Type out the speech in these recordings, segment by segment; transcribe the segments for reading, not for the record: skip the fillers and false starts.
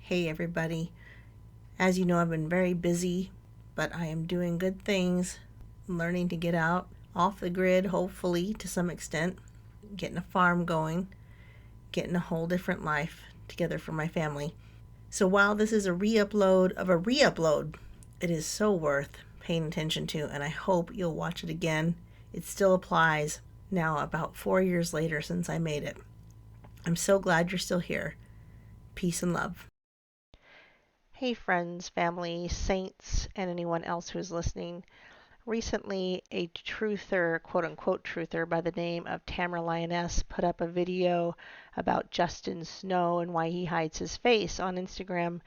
Hey everybody. As you know, I've been very busy, but I am doing good things, learning to get out off the grid, hopefully to some extent, getting a farm going, getting a whole different life together for my family. So while this is a re-upload of a re-upload, it is so worth paying attention to, and I hope you'll watch it again. It still applies now, about 4 years later since I made it. I'm so glad you're still here. Peace and love. Hey, friends, family, saints, and anyone else who's listening. Recently, a truther, quote unquote truther, by the name of Tamara Lioness put up a video about Justin Snow and why he hides his face on Instagram.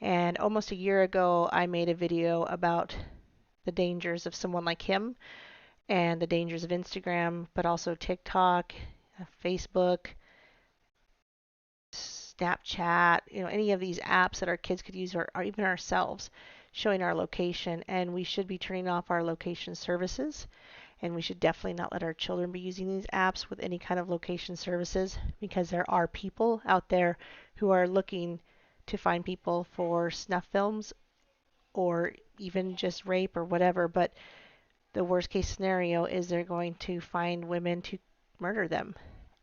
And almost a year ago, I made a video about the dangers of someone like him and the dangers of Instagram, but also TikTok, Facebook, Snapchat, any of these apps that our kids could use, or even ourselves, showing our location. And we should be turning off our location services. And we should definitely not let our children be using these apps with any kind of location services, because there are people out there who are looking to find people for snuff films or even just rape or whatever. But the worst case scenario is they're going to find women to murder them.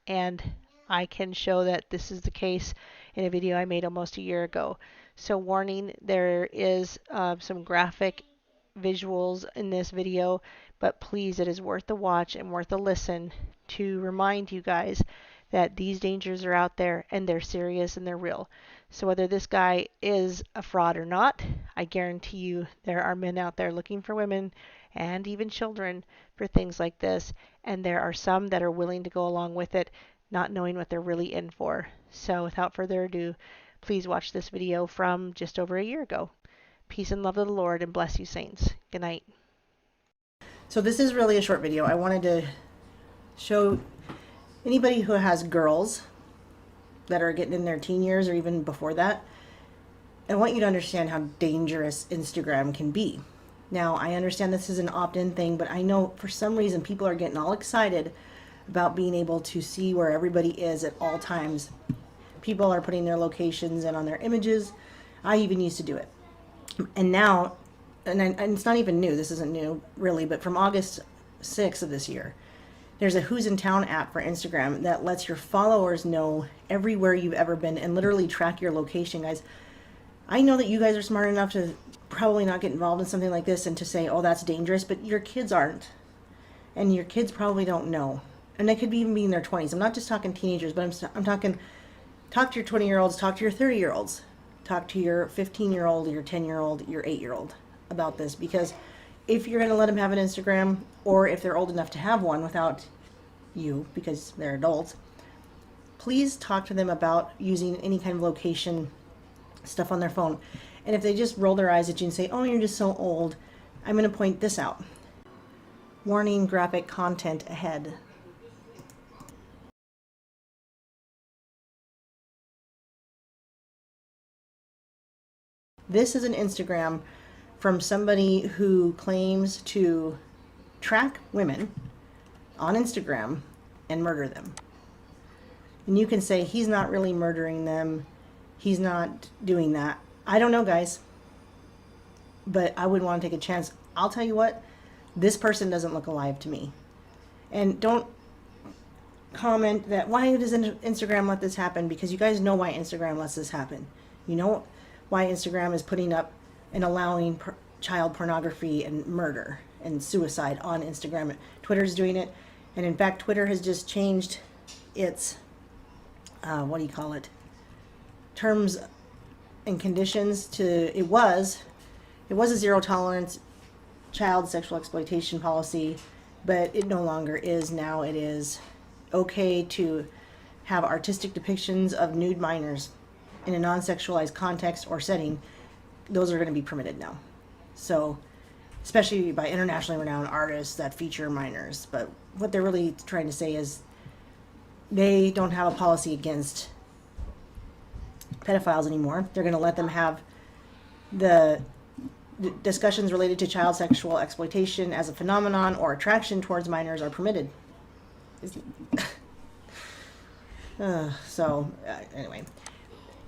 And I can show that this is the case in a video I made almost a year ago. So warning, there is some graphic visuals in this video, but please, it is worth the watch and worth the listen to remind you guys that these dangers are out there and they're serious and they're real. So whether this guy is a fraud or not, I guarantee you there are men out there looking for women and even children for things like this, and there are some that are willing to go along with it, not knowing what they're really in for. So without further ado, please watch this video from just over a year ago. Peace and love of the Lord, and bless you, saints. Good night. So this is really a short video. I wanted to show anybody who has girls that are getting in their teen years or even before that. I want you to understand how dangerous Instagram can be. Now, I understand this is an opt-in thing, but I know for some reason people are getting all excited about being able to see where everybody is at all times. People are putting their locations in on their images. I even used to do it. And now, and it's not even new, this isn't new really, but from August 6th of this year, there's a Who's in Town app for Instagram that lets your followers know everywhere you've ever been and literally track your location, guys. I know that you guys are smart enough to probably not get involved in something like this and to say, oh, that's dangerous, but your kids aren't. And your kids probably don't know. And they could even be in their 20s. I'm not just talking teenagers, but I'm talking, talk to your 20-year-olds, talk to your 30-year-olds, talk to your 15-year-old, your 10-year-old, your 8-year-old about this. Because if you're going to let them have an Instagram, or if they're old enough to have one without you, because they're adults, please talk to them about using any kind of location stuff on their phone. And if they just roll their eyes at you and say, oh, you're just so old, I'm going to point this out. Warning, graphic content ahead. This is an Instagram from somebody who claims to track women on Instagram and murder them. And you can say he's not really murdering them. He's not doing that. I don't know, guys. But I wouldn't want to take a chance. I'll tell you what, this person doesn't look alive to me. And don't comment that, why does Instagram let this happen? Because you guys know why Instagram lets this happen. You know why Instagram is putting up and allowing child pornography and murder and suicide on Instagram. Twitter's doing it. And in fact, Twitter has just changed its, what do you call it? Terms and conditions to, it was a zero tolerance child sexual exploitation policy, but it no longer is. Now it is okay to have artistic depictions of nude minors in a non-sexualized context or setting. Those are going to be permitted now. So, especially by internationally renowned artists that feature minors. But what they're really trying to say is they don't have a policy against pedophiles anymore. They're going to let them have the discussions related to child sexual exploitation as a phenomenon or attraction towards minors are permitted. Anyway,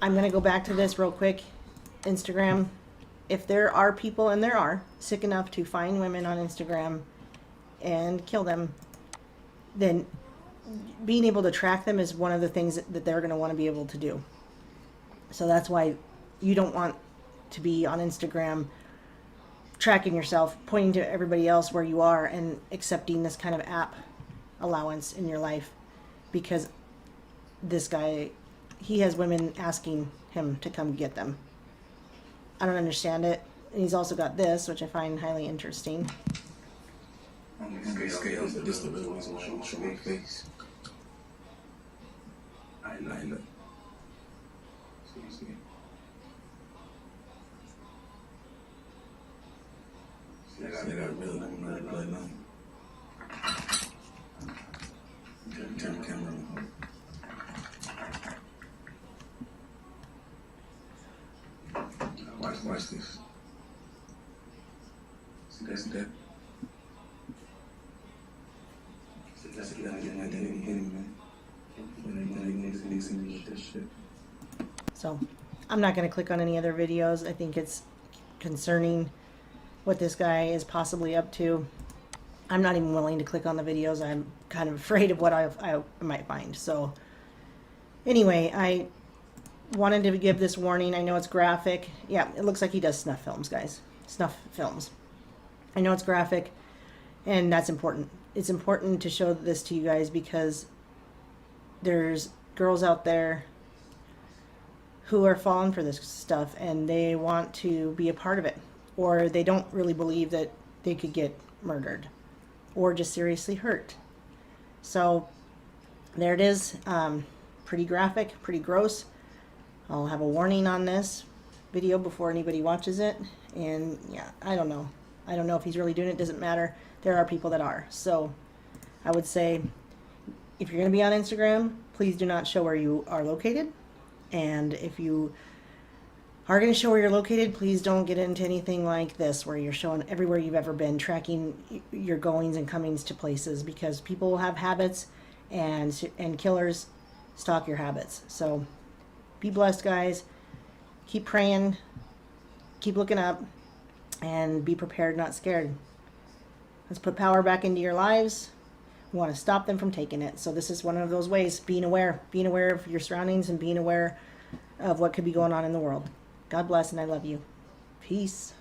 I'm going to go back to this real quick. Instagram, if there are people, and there are, sick enough to find women on Instagram and kill them, then being able to track them is one of the things that they're going to want to be able to do. So that's why you don't want to be on Instagram tracking yourself, pointing to everybody else where you are, and accepting this kind of app allowance in your life, because this guy, he has women asking him to come get them. I don't understand it. And he's also got this, which I find highly interesting. Scales of disabilities on my face. I look. See. I got really another bloodline. Turn the camera on. Watch this. See that? That's the identity hidden, man. So I'm not going to click on any other videos. I think it's concerning what this guy is possibly up to. I'm not even willing to click on the videos. I'm kind of afraid of what I might find. So anyway, I wanted to give this warning. I know it's graphic. Yeah, it looks like he does snuff films, guys. Snuff films. I know it's graphic, and that's important. It's important to show this to you guys because there's girls out there who are falling for this stuff, and they want to be a part of it, or they don't really believe that they could get murdered or just seriously hurt. So there it is. Pretty graphic, pretty gross. I'll have a warning on this video before anybody watches it. And yeah, I don't know if he's really doing it. Doesn't matter. There are people that are. So I would say, if you're going to be on Instagram, please do not show where you are located. And if you are going to show where you're located, please don't get into anything like this where you're showing everywhere you've ever been, tracking your goings and comings to places, because people will have habits, and killers stalk your habits. So be blessed, guys. Keep praying, keep looking up, and be prepared, not scared. Let's put power back into your lives. We want to stop them from taking it. So this is one of those ways, being aware of your surroundings and being aware of what could be going on in the world. God bless, and I love you. Peace.